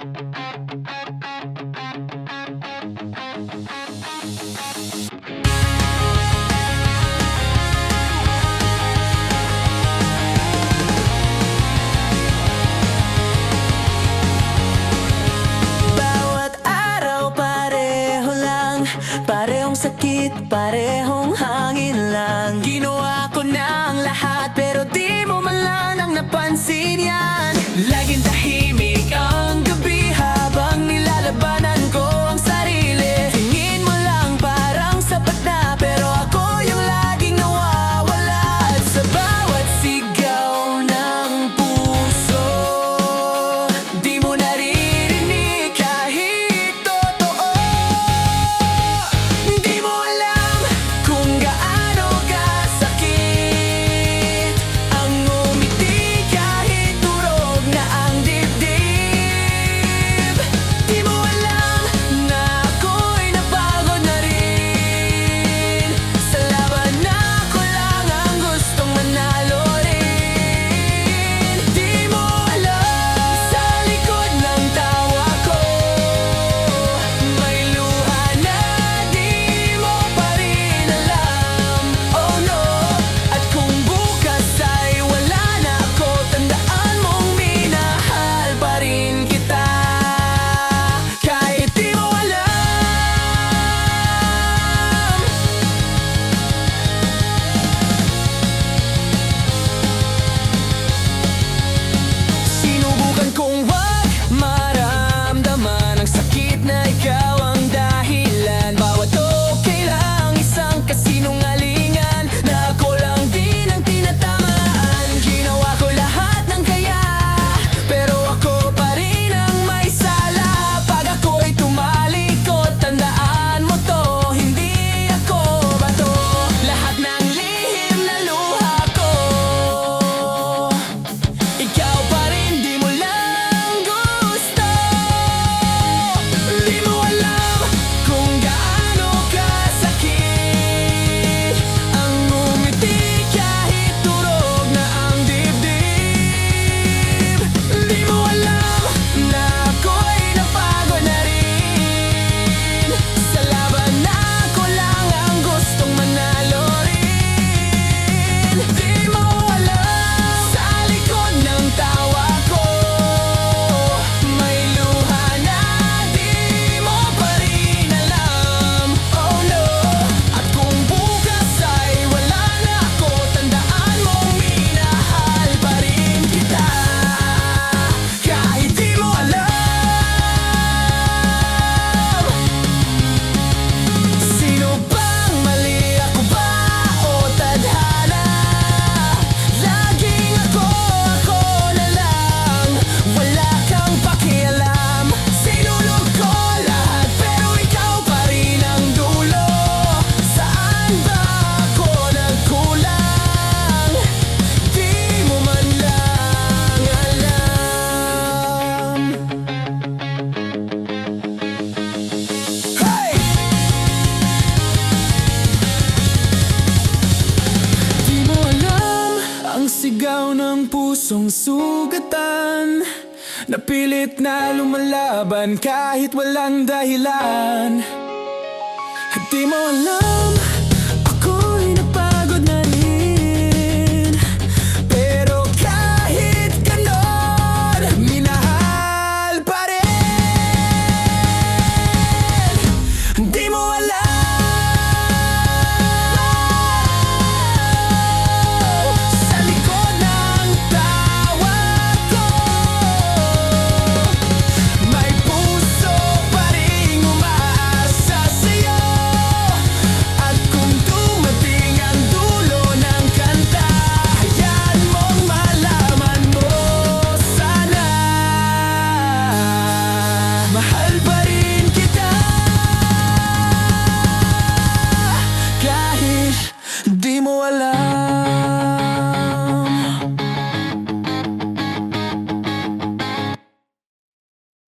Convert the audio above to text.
Bawat araw pareho lang, parehong sakit, parehong hangin lang. Ginawa ko na ang lahat pero di mo man lang ang napansin yan. Laging tahimik ang gabi habang nilalabanan ko ang sarili. Tingin mo lang parang sapat na pero ako yung laging nawawala. At sa bawat sigaw ng puso, di mo naririnig kahit totoo. Di mo alam kung gaano kasakit ang umiti kahit durog na ang dibdib. Di mo alam na ako'y napagod na rin sa laban na ako lang ang gustong manalo rin. Di mo alam sa likod ng tawa ko may luha na di mo pa rin alam. Oh no, at kung bukas ay wala na ako, tandaan mong minahal pa rin kita kahit di mo alam. Sinubukan kong wag maramdaman ang sakit na ikaw ang dahilan. Bawat okay lang isang kasinungalingan na ako lang din ang tinatamaan. Ginawa ko lahat ng kaya pero ako pa rin ang may sala. Pag ako'y tumalikod, tandaan mo to, hindi ako bato. Lahat ng lihim na luha ko, ikaw pa rin di mo lang gusto. Di mo alam kung gaano kasakit ang umiti kahit durog na ang dibdib. Di mo alam na ako'y napagod na rin sa laban na ako lang ang gustong manalo rin. Di mo alam sa likod ng tawa ko may luha na di mo pa rin alam. Oh no, at kung bukas ay wala na ako, tandaan mong minahal pa rin kita kahit di mo alam. Sino bang mali, ako ba o tadhana? Laging ako na lang, wala kang pakialam. Sinulog ko lahat pero ikaw pa rin ang dulo. Saan ba ako nagkulang? Di mo man lang alam. Hey! Di mo alam ang sigaw ng pusong sugatan, napilit na lumalaban kahit walang dahilan. Di mo alam